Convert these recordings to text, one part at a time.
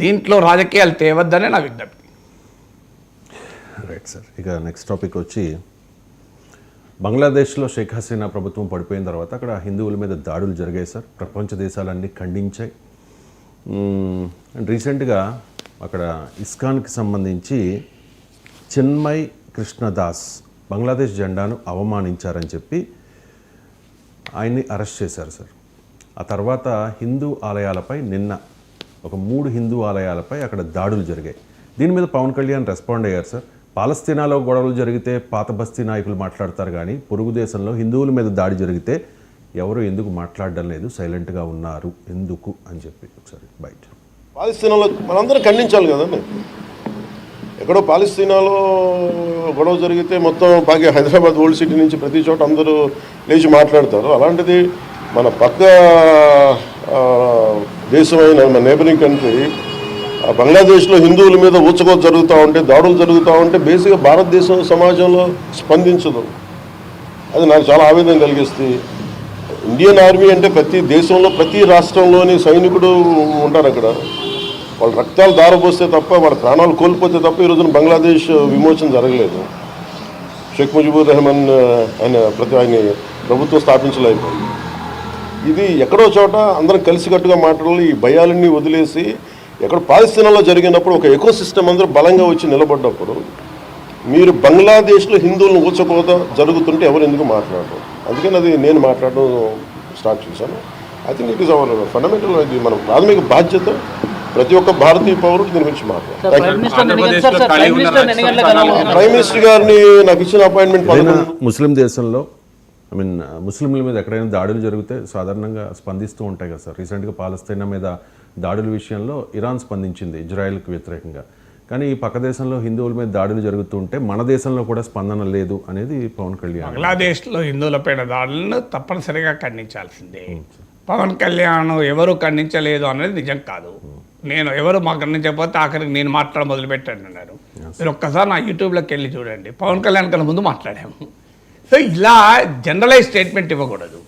దీంట్లో రాజకీయాలు తేవద్దనే నా విజ్ఞప్తి. Right sir. ఇక నెక్స్ట్ టాపిక్ వచ్చి బంగ్లాదేశ్లో షేక్ హసీనా ప్రభుత్వం పడిపోయిన తర్వాత అక్కడ హిందువుల మీద దాడులు జరిగాయి సార్. ప్రపంచ దేశాలన్నీ ఖండించాయి. అండ్ రీసెంట్గా అక్కడ ఇస్కాన్కి సంబంధించి చిన్మయ్ కృష్ణదాస్ బంగ్లాదేశ్ జెండాను అవమానించారని చెప్పి ఆయన్ని అరెస్ట్ చేశారు సార్. ఆ తర్వాత హిందూ ఆలయాలపై నిన్న ఒక 3 హిందూ ఆలయాలపై అక్కడ దాడులు జరిగాయి. దీని మీద పవన్ కళ్యాణ్ రెస్పాండ్ అయ్యారు సార్. పాలస్తీనాలో గొడవలు జరిగితే పాత బస్తీ నాయకులు మాట్లాడతారు, కానీ పొరుగు దేశంలో హిందువుల మీద దాడి జరిగితే ఎవరు ఎందుకు మాట్లాడడం లేదు, సైలెంట్గా ఉన్నారు ఎందుకు అని చెప్పి ఒకసారి బయట. పాలస్తీనాలో మనందరం ఖండించాలి కదండి. ఎక్కడో పాలస్తీనాలో గొడవ జరిగితే మొత్తం హైదరాబాద్ ఓల్డ్ సిటీ నుంచి ప్రతి చోట అందరూ లేచి మాట్లాడతారు. అలాంటిది మన పక్క దేశమైన మన నేబరింగ్ కంట్రీ బంగ్లాదేశ్లో హిందువుల మీద ఊచకోత జరుగుతూ ఉంటే, దాడులు జరుగుతూ ఉంటే బేసిక్గా భారతదేశం సమాజంలో స్పందించదు. అది నాకు చాలా ఆవేదన కలిగిస్తుంది. ఇండియన్ ఆర్మీ అంటే ప్రతి దేశంలో ప్రతి రాష్ట్రంలోని సైనికుడు ఉంటారు అక్కడ. వాళ్ళ రక్తాలు దారపోస్తే తప్ప, వాళ్ళ ప్రాణాలు కోల్పోతే తప్ప ఈ రోజున బంగ్లాదేశ్ విమోచన జరగలేదు. షేక్ ముజిబుర్ రెహమాన్ ఆయన ప్రభుత్వం స్థాపించలేకపోయింది. ఇది ఎక్కడో చోట అందరం కలిసికట్టుగా మాట్లాడాలి. ఈ భయాలన్నీ వదిలేసి ఎక్కడ పాలస్తీనాలో జరిగినప్పుడు ఒక ఎకో సిస్టమ్ అందరూ బలంగా వచ్చి నిలబడ్డప్పుడు మీరు బంగ్లాదేశ్లో హిందువులను ఊచకోత జరుగుతుంటే ఎవరు ఎందుకు మాట్లాడరు? అందుకని అది నేను మాట్లాడడం స్టార్ట్ చేశాను. I think it is our fundamental, ఇది మన ప్రాథమిక బాధ్యత. ప్రతి ఒక్క భారతీయ పౌరుడు దీని గురించి మాట్లాడారు. ప్రైమ్ మినిస్టర్ గారిని నాకు ఇచ్చిన అపాయింట్మెంట్ ముస్లిం దేశంలో ముస్లింల మీద ఎక్కడైనా దాడులు జరిగితే సాధారణంగా స్పందిస్తూ ఉంటాయి కదా సార్. రీసెంట్గా పాలస్తీనా మీద దాడుల విషయంలో ఇరాన్ స్పందించింది ఇజ్రాయెల్కి వ్యతిరేకంగా. కానీ ఈ పక్క దేశంలో హిందువుల మీద దాడులు జరుగుతూ ఉంటే మన దేశంలో కూడా స్పందన లేదు అనేది పవన్ కళ్యాణ్. బంగ్లాదేశ్లో హిందువులపైన దాడులను తప్పనిసరిగా ఖండించాల్సిందే. పవన్ కళ్యాణ్ ఎవరు ఖండించలేదు అనేది నిజం కాదు. నేను ఎవరు మా ఖండించకపోతే ఆఖరికి నేను మాట్లాడ మొదలుపెట్టాను అన్నారు. మీరు ఒక్కసారి నా యూట్యూబ్లోకి వెళ్ళి చూడండి. పవన్ కళ్యాణ్ కన్నా ముందు మాట్లాడాము. సో ఇలా జనరలైజ్ స్టేట్మెంట్ ఇవ్వకూడదు.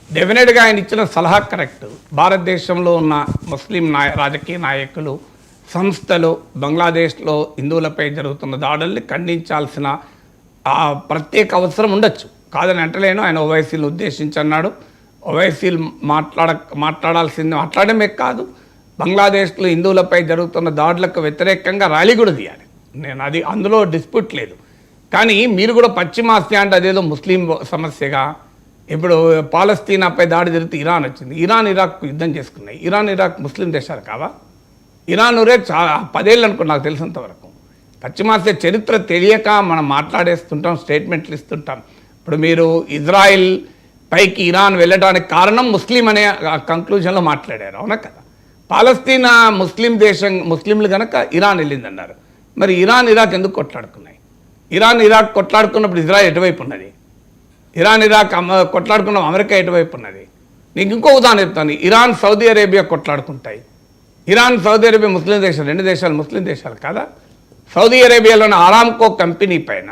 డెఫినెట్గా ఆయన ఇచ్చిన సలహా కరెక్ట్. భారతదేశంలో ఉన్న ముస్లిం రాజకీయ నాయకులు, సంస్థలు బంగ్లాదేశ్లో హిందువులపై జరుగుతున్న దాడుల్ని ఖండించాల్సిన ప్రత్యేక అవసరం ఉండొచ్చు, కాదని అంటలేను. ఆయన ఓవైసీని ఉద్దేశించి అన్నాడు. ఓవైసీలు మాట్లాడమే కాదు, బంగ్లాదేశ్లో హిందువులపై జరుగుతున్న దాడులకు వ్యతిరేకంగా ర్యాలీ కూడా తీయాలి. నేను అది అందులో డిస్ప్యూట్ లేదు. కానీ మీరు కూడా పశ్చిమాసియా అంటే అదేదో ముస్లిం సమస్యగా, ఇప్పుడు పాలస్తీనాపై దాడి జరిగితే ఇరాన్ వచ్చింది. ఇరాన్ ఇరాక్ యుద్ధం చేసుకున్నాయి. ఇరాన్ ఇరాక్ ముస్లిం దేశాలు కావా? ఇరాన్ ఇరాక్ చాలా 10 ఏళ్ళు అనుకో నాకు తెలిసినంత వరకు. పశ్చిమాసియా చరిత్ర తెలియక మనం మాట్లాడేస్తుంటాం, స్టేట్మెంట్లు ఇస్తుంటాం. ఇప్పుడు మీరు ఇజ్రాయిల్ పైకి ఇరాన్ వెళ్ళడానికి కారణం ముస్లిం అనే కంక్లూజన్లో మాట్లాడారు, అవునా కదా? పాలస్తీనా ముస్లిం దేశం, ముస్లింలు కనుక ఇరాన్ వెళ్ళిందన్నారు. మరి ఇరాన్ ఇరాక్ ఎందుకు కొట్లాడుకున్నాయి? ఇరాన్ ఇరాక్ కొట్లాడుకున్నప్పుడు ఇజ్రాయెల్ ఎటువైపు ఉన్నది? ఇరాన్ ఇరాక్ కొట్లాడుకున్న అమెరికా ఎటువైపు ఉన్నది? నీకు ఇంకో ఉదాహరణ చెప్తాను. ఇరాన్ సౌదీ అరేబియా కొట్లాడుకుంటాయి. ఇరాన్ సౌదీ అరేబియా ముస్లిం దేశాలు, 2 దేశాలు ముస్లిం దేశాలు కదా. సౌదీ అరేబియాలోని ఆరామ్కో కంపెనీ పైన,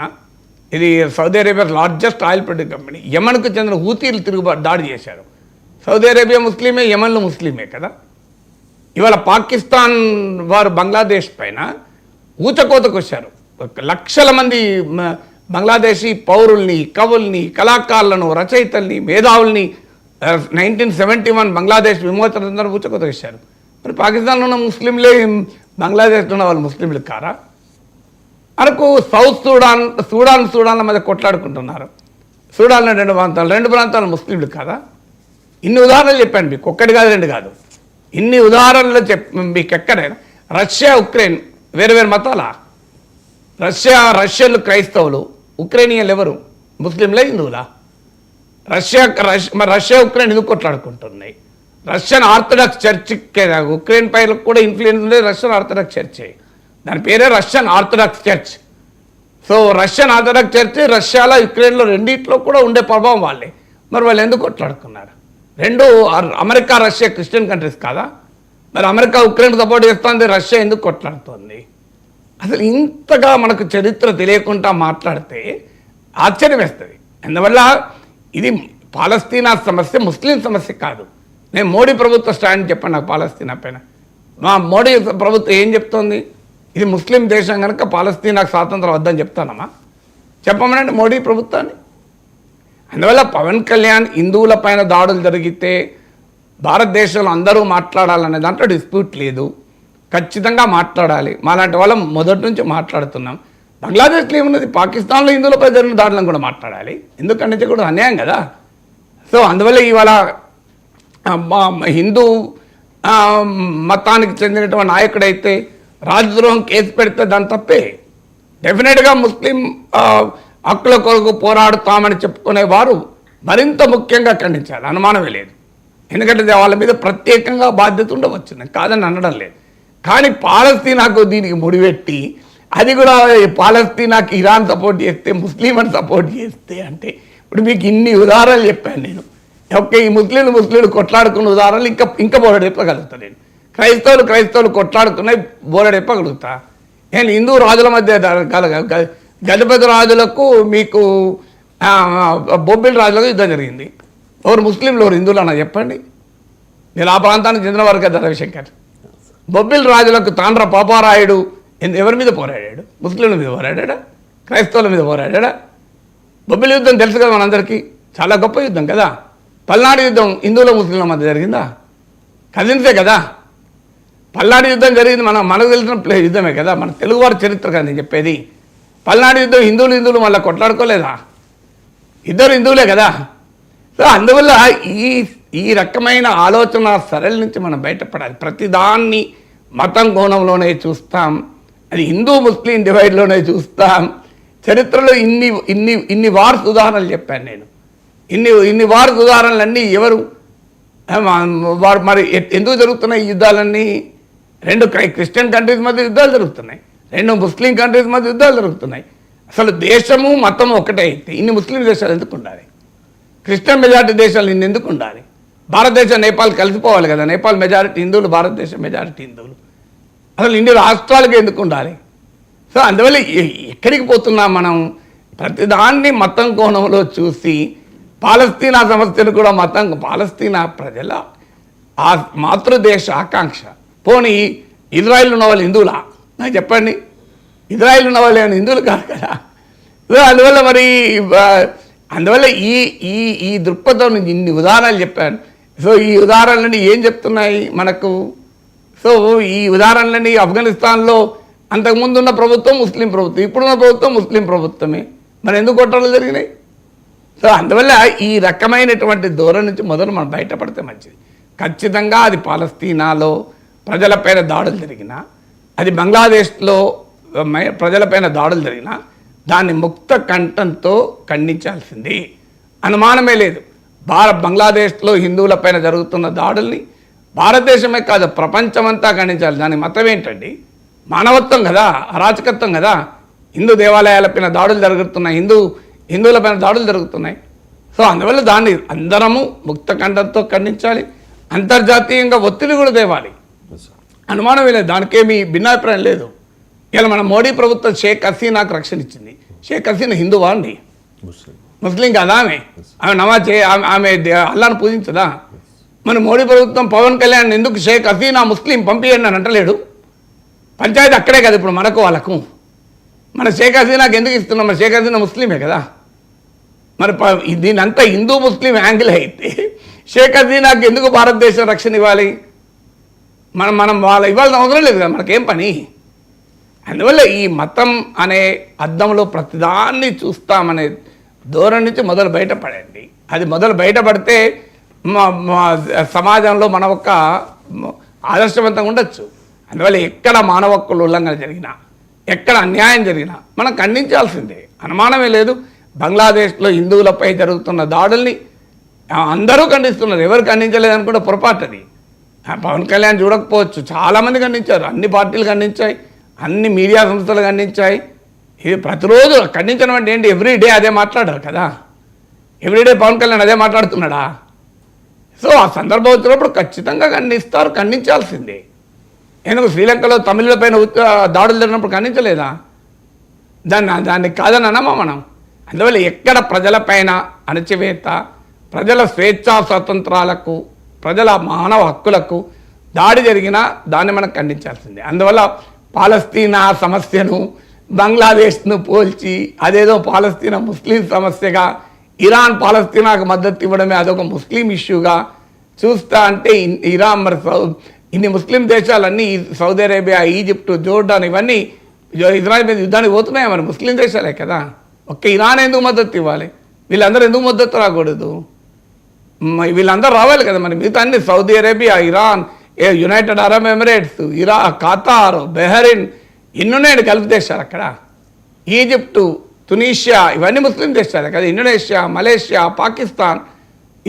ఇది Saudi Arabia largest oil produce company, యమన్కు చెందిన హూతీలు దాడి చేశారు. సౌదీ అరేబియా ముస్లిమే, యమన్లు ముస్లిమే కదా. ఇవాళ పాకిస్తాన్ వారు బంగ్లాదేశ్ పైన ఊచకోతకు వచ్చారు. లక్షల మంది బంగ్లాదేశీ పౌరుల్ని, కవుల్ని, కళాకారులను, రచయితల్ని, మేధావుల్ని 1971 బంగ్లాదేశ్ విమోచన ఊచకోత వచ్చారు. మరి పాకిస్తాన్లో ఉన్న ముస్లింలే బంగ్లాదేశ్లో ఉన్న వాళ్ళు ముస్లింలు కారా? మనకు సౌత్ సూడాన్ల మధ్య కొట్లాడుకుంటున్నారు. సూడాన్లో 2 ప్రాంతాలు ముస్లింలు కాదా? ఇన్ని ఉదాహరణలు చెప్పాను మీకు, ఒక్కటి కాదు 2 కాదు, ఇన్ని ఉదాహరణలు మీకు ఎక్కడైనా. రష్యా ఉక్రెయిన్ వేరు మతాలా? రష్యన్లు క్రైస్తవులు, ఉక్రెయినియన్లు ఎవరు? ముస్లింలే, హిందువులా? రష్యా ఉక్రెయిన్ ఎందుకు కొట్లాడుకుంటున్నాయి? రష్యన్ ఆర్థడాక్స్ చర్చ్, ఉక్రెయిన్ పైన కూడా ఇన్ఫ్లుయెన్స్ ఉండేది రష్యన్ ఆర్థడాక్స్ చర్చే. దాని పేరే Russian orthodox church. So Russian orthodox church రష్యాలో, యుక్రెయిన్లో రెండిట్లో కూడా ఉండే ప్రభావం వాళ్ళే. మరి వాళ్ళు ఎందుకు కొట్లాడుకున్నారు? 2 అమెరికా రష్యా క్రిస్టియన్ కంట్రీస్ కాదా? మరి అమెరికా ఉక్రెయిన్ సపోర్ట్ చేస్తుంది, రష్యా ఎందుకు కొట్లాడుతుంది? అసలు ఇంతగా మనకు చరిత్ర తెలియకుండా మాట్లాడితే ఆశ్చర్యం వేస్తుంది. అందువల్ల ఇది పాలస్తీనా సమస్య ముస్లిం సమస్య కాదు. నేను మోడీ ప్రభుత్వ స్టాండ్ చెప్పాను నాకు పాలస్తీనా పైన. మా మోడీ ప్రభుత్వం ఏం చెప్తోంది? ఇది ముస్లిం దేశం కనుక పాలస్తీనాకు స్వాతంత్రం వద్దని చెప్తానమ్మా? చెప్పమనండి మోడీ ప్రభుత్వాన్ని. అందువల్ల పవన్ కళ్యాణ్ హిందువుల పైన దాడులు జరిగితే భారతదేశంలో అందరూ మాట్లాడాలనే దాంట్లో డిస్ప్యూట్ లేదు, ఖచ్చితంగా మాట్లాడాలి. మాలాంటి వాళ్ళం మొదటి నుంచి మాట్లాడుతున్నాం. బంగ్లాదేశ్లో ఏమున్నది? పాకిస్తాన్లో హిందువులపై జరిగిన దాడులను కూడా మాట్లాడాలి, ఎందుకంటే కూడా అన్యాయం కదా. సో అందువల్ల ఇవాళ హిందూ మతానికి చెందినటువంటి నాయకుడైతే రాజద్రోహం కేసు పెడితే దాని తప్పే. డెఫినెట్గా ముస్లిం హక్కుల కొరకు పోరాడుతామని చెప్పుకునేవారు మరింత ముఖ్యంగా ఖండించాలి, అనుమానమే లేదు. ఎందుకంటే వాళ్ళ మీద ప్రత్యేకంగా బాధ్యత ఉండవచ్చు, నేను కాదని అనడం లేదు. కానీ పాలస్తీనాకు దీనికి ముడిపెట్టి అది కూడా పాలస్తీనాకి ఇరాన్ సపోర్ట్ చేస్తే, ముస్లింని సపోర్ట్ చేస్తే అంటే ఇప్పుడు మీకు ఇన్ని ఉదాహరణలు చెప్పాను నేను. ఓకే, ఈ ముస్లింలు కొట్లాడుకున్న ఉదాహరణలు ఇంకా బోర్డు చెప్పగలుగుతా నేను. క్రైస్తవులు కొట్లాడుకున్నాయి బోర్డు చెప్పగలుగుతా. నేను హిందూ రాజుల మధ్య గజపతి రాజులకు మీకు బొబ్బిలి రాజులకు యుద్ధం జరిగింది. ఎవరు ముస్లింలు ఎవరు హిందువులు అన్న చెప్పండి. నేను ఆ ప్రాంతానికి చెందిన వారు కదా రవిశంకర్. బొబ్బిలి రాజులకు తాండ్ర పాపారాయుడు ఎవరి మీద పోరాడాడు? ముస్లింల మీద పోరాడా? క్రైస్తవుల మీద పోరాడా? బొబ్బిలి యుద్ధం తెలుసు కదా మనందరికీ, చాలా గొప్ప యుద్ధం కదా. పల్నాడు యుద్ధం హిందువుల ముస్లింల మధ్య జరిగిందా? కజిన్సే కదా. పల్నాడు యుద్ధం జరిగింది మనకు తెలిసిన యుద్ధమే కదా, మన తెలుగువారి చరిత్ర కదా నేను చెప్పేది. పల్నాడు యుద్ధం హిందువులు మళ్ళీ కొట్లాడుకోలేదా? ఇద్దరు హిందువులే కదా. సో అందువల్ల ఈ రకమైన ఆలోచన సరళి నుంచి మనం బయటపడాలి. ప్రతిదాన్ని మతం కోణంలోనే చూస్తాం, అది హిందూ ముస్లిం డివైడ్లోనే చూస్తాం. చరిత్రలో ఇన్ని వార్స్ ఉదాహరణలు చెప్పాను నేను. ఇన్ని వార్స్ ఉదాహరణలన్నీ ఎవరు వారు మరి ఎందుకు జరుగుతున్నాయి ఈ యుద్ధాలన్నీ? 2 క్రిస్టియన్ కంట్రీస్ మధ్య యుద్ధాలు జరుగుతున్నాయి, 2 ముస్లిం కంట్రీస్ మధ్య యుద్ధాలు జరుగుతున్నాయి. అసలు దేశము మతం ఒకటే అయితే ఇన్ని ముస్లిం దేశాలు ఎందుకు ఉండాలి? క్రిస్టియన్ మెజారిటీ దేశాలు ఇన్ని ఎందుకు ఉండాలి? భారతదేశం నేపాల్ కలిసిపోవాలి కదా. నేపాల్ మెజారిటీ హిందువులు, భారతదేశం మెజారిటీ హిందువులు. అసలు ఇన్ని రాష్ట్రాలకి ఎందుకు ఉండాలి? సో అందువల్ల ఎక్కడికి పోతున్నాం మనం? ప్రతిదాన్ని మతం కోణంలో చూసి పాలస్తీనా సమస్యను కూడా పాలస్తీనా ప్రజల ఆ మాతృదేశ ఆకాంక్ష. పోనీ ఇజ్రాయిల్ ఉన్న వాళ్ళు హిందువులా? నాకు చెప్పండి. ఇజ్రాయిల్ ఉన్న వాళ్ళు ఏమైనా హిందువులు కాదు కదా. అందువల్ల ఈ దృక్పథం నుంచి ఇన్ని ఉదాహరణలు చెప్పాను. సో ఈ ఉదాహరణలన్నీ ఏం చెప్తున్నాయి మనకు? సో ఈ ఉదాహరణలన్నీ ఆఫ్ఘనిస్తాన్లో అంతకుముందు ఉన్న ప్రభుత్వం ముస్లిం ప్రభుత్వం, ఇప్పుడున్న ప్రభుత్వం ముస్లిం ప్రభుత్వమే. మరి ఎందుకు కొట్టడాలు జరిగినాయి? సో అందువల్ల ఈ రకమైనటువంటి ధోరణి నుంచి మొదలు మనం బయటపడితే మంచిది. ఖచ్చితంగా అది పాలస్తీనాలో ప్రజలపైన దాడులు జరిగినా, అది బంగ్లాదేశ్లో ప్రజలపైన దాడులు జరిగినా దాన్ని ముక్త కంఠంతో ఖండించాల్సింది, అనుమానమే లేదు. బంగ్లాదేశ్లో హిందువులపైన జరుగుతున్న దాడుల్ని భారతదేశమే కాదు ప్రపంచమంతా ఖండించాలి. దాని మతం ఏంటండి? మానవత్వం కదా, అరాచకత్వం కదా. హిందూ దేవాలయాలపైన దాడులు జరుగుతున్నాయి, హిందువులపైన దాడులు జరుగుతున్నాయి. సో అందువల్ల దాన్ని అందరము ముక్త కంఠంతో ఖండించాలి. అంతర్జాతీయంగా ఒత్తిడి కూడా తేవాలి, అనుమానమే లేదు. దానికేమీ భిన్నాభిప్రాయం లేదు. ఇలా మన మోడీ ప్రభుత్వం షేక్ హసీనాకు రక్షణ ఇచ్చింది. షేక్ హసీనా హిందువా అండి? ముస్లిం కదా. ఆమె నమాజ్ ఆమె అల్లాను పూజించదా? మన మోడీ ప్రభుత్వం పవన్ కళ్యాణ్ ఎందుకు షేక్ హసీనా ముస్లిం పంపియండి అని అంటలేడు? పంచాయతీ అక్కడే కదా ఇప్పుడు మనకు వాళ్ళకు. మన షేక్ హసీనాకి ఎందుకు ఇస్తున్నాం? మన షేక్ హసీనా ముస్లిమే కదా. మరి దీని అంతా హిందూ ముస్లిం యాంగిల్ అయితే షేక్ హసీనాకి ఎందుకు భారతదేశం రక్షణ ఇవ్వాలి? మనం వాళ్ళ ఇవ్వాల్సిన అవసరం లేదు కదా, మనకేం పని? అందువల్ల ఈ మతం అనే అద్దంలో ప్రతిదాన్ని చూస్తామనే ధోరణి నుంచి మొదలు బయటపడండి. అది మొదలు బయటపడితే సమాజంలో మన ఒక ఆదర్శవంతంగా ఉండొచ్చు. అందువల్ల ఎక్కడ మానవ హక్కుల ఉల్లంఘన జరిగినా, ఎక్కడ అన్యాయం జరిగినా మనం ఖండించాల్సిందే, అనుమానమే లేదు. బంగ్లాదేశ్లో హిందువులపై జరుగుతున్న దాడుల్ని అందరూ ఖండిస్తున్నారు, ఎవరు ఖండించలేదని కూడా పొరపాటు. అది పవన్ కళ్యాణ్ చూడకపోవచ్చు, చాలామంది ఖండించారు, అన్ని పార్టీలు ఖండించాయి, అన్ని మీడియా సంస్థలు ఖండించాయి. ఇది ప్రతిరోజు ఖండించడం అంటే ఏంటి? ఎవ్రీడే అదే మాట్లాడారు కదా. ఎవ్రీడే పవన్ కళ్యాణ్ అదే మాట్లాడుతున్నాడా? సో ఆ సందర్భం వచ్చినప్పుడు ఖచ్చితంగా ఖండిస్తారు, ఖండించాల్సిందే. ఎందుకు శ్రీలంకలో తమిళులపైన దాడులు జరిగినప్పుడు ఖండించలేదా? దాన్ని కాదని అనమా మనం? అందువల్ల ఎక్కడ ప్రజలపైన అణచివేత, ప్రజల స్వేచ్ఛా స్వాతంత్రాలకు, ప్రజల మానవ హక్కులకు దాడి జరిగినా దాన్ని మనం ఖండించాల్సిందే. అందువల్ల పాలస్తీనా సమస్యను బంగ్లాదేశ్ను పోల్చి అదేదో పాలస్తీనా ముస్లిం సమస్యగా, ఇరాన్ పాలస్తీనాకు మద్దతు ఇవ్వడమే అదొక ముస్లిం ఇష్యూగా చూస్తా అంటే ఇరాన్ మరి ఇన్ని ముస్లిం దేశాలన్నీ సౌదీ అరేబియా, ఈజిప్టు, జోర్డాన్ ఇవన్నీ ఇజ్రాయెల్ మీద యుద్ధానికి పోతున్నాయి మరి ముస్లిం దేశాలే కదా. ఒక్క ఇరాన్ ఎందుకు మద్దతు ఇవ్వాలి? వీళ్ళందరూ ఎందుకు మద్దతు రాకూడదు? వీళ్ళందరూ రావాలి కదా. మరి మిగతా అన్ని Saudi Arabia, Iran, United Arab Emirates, Qatar, Bahrain ఇన్నున్నాయండి గల్ఫ్ దేశాలు. అక్కడ ఈజిప్టు, తునీషియా ఇవన్నీ ముస్లిం దేశాలే కదా. ఇండోనేషియా, మలేషియా, పాకిస్తాన్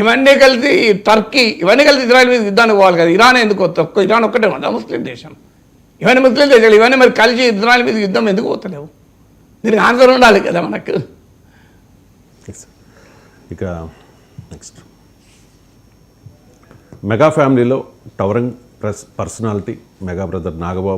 ఇవన్నీ కలిసి, టర్కీ ఇవన్నీ కలిసి ఇజ్రాయెల్ మీద యుద్ధానికి పోవాలి కదా. ఇరాన్ ఎందుకు ఒక్క ఇరాన్ ఒక్కటే ఉందా ముస్లిం దేశం? ఇవన్నీ ముస్లిం దేశాలు, ఇవన్నీ మరి కలిసి ఇజ్రాయెల్ మీద యుద్ధం ఎందుకు పోతలేవు? దీనికి ఆన్సర్ ఉండాలి కదా మనకు. ఇక నెక్స్ట్ మెగా ఫ్యామిలీలో towering personality mega brother Nagababu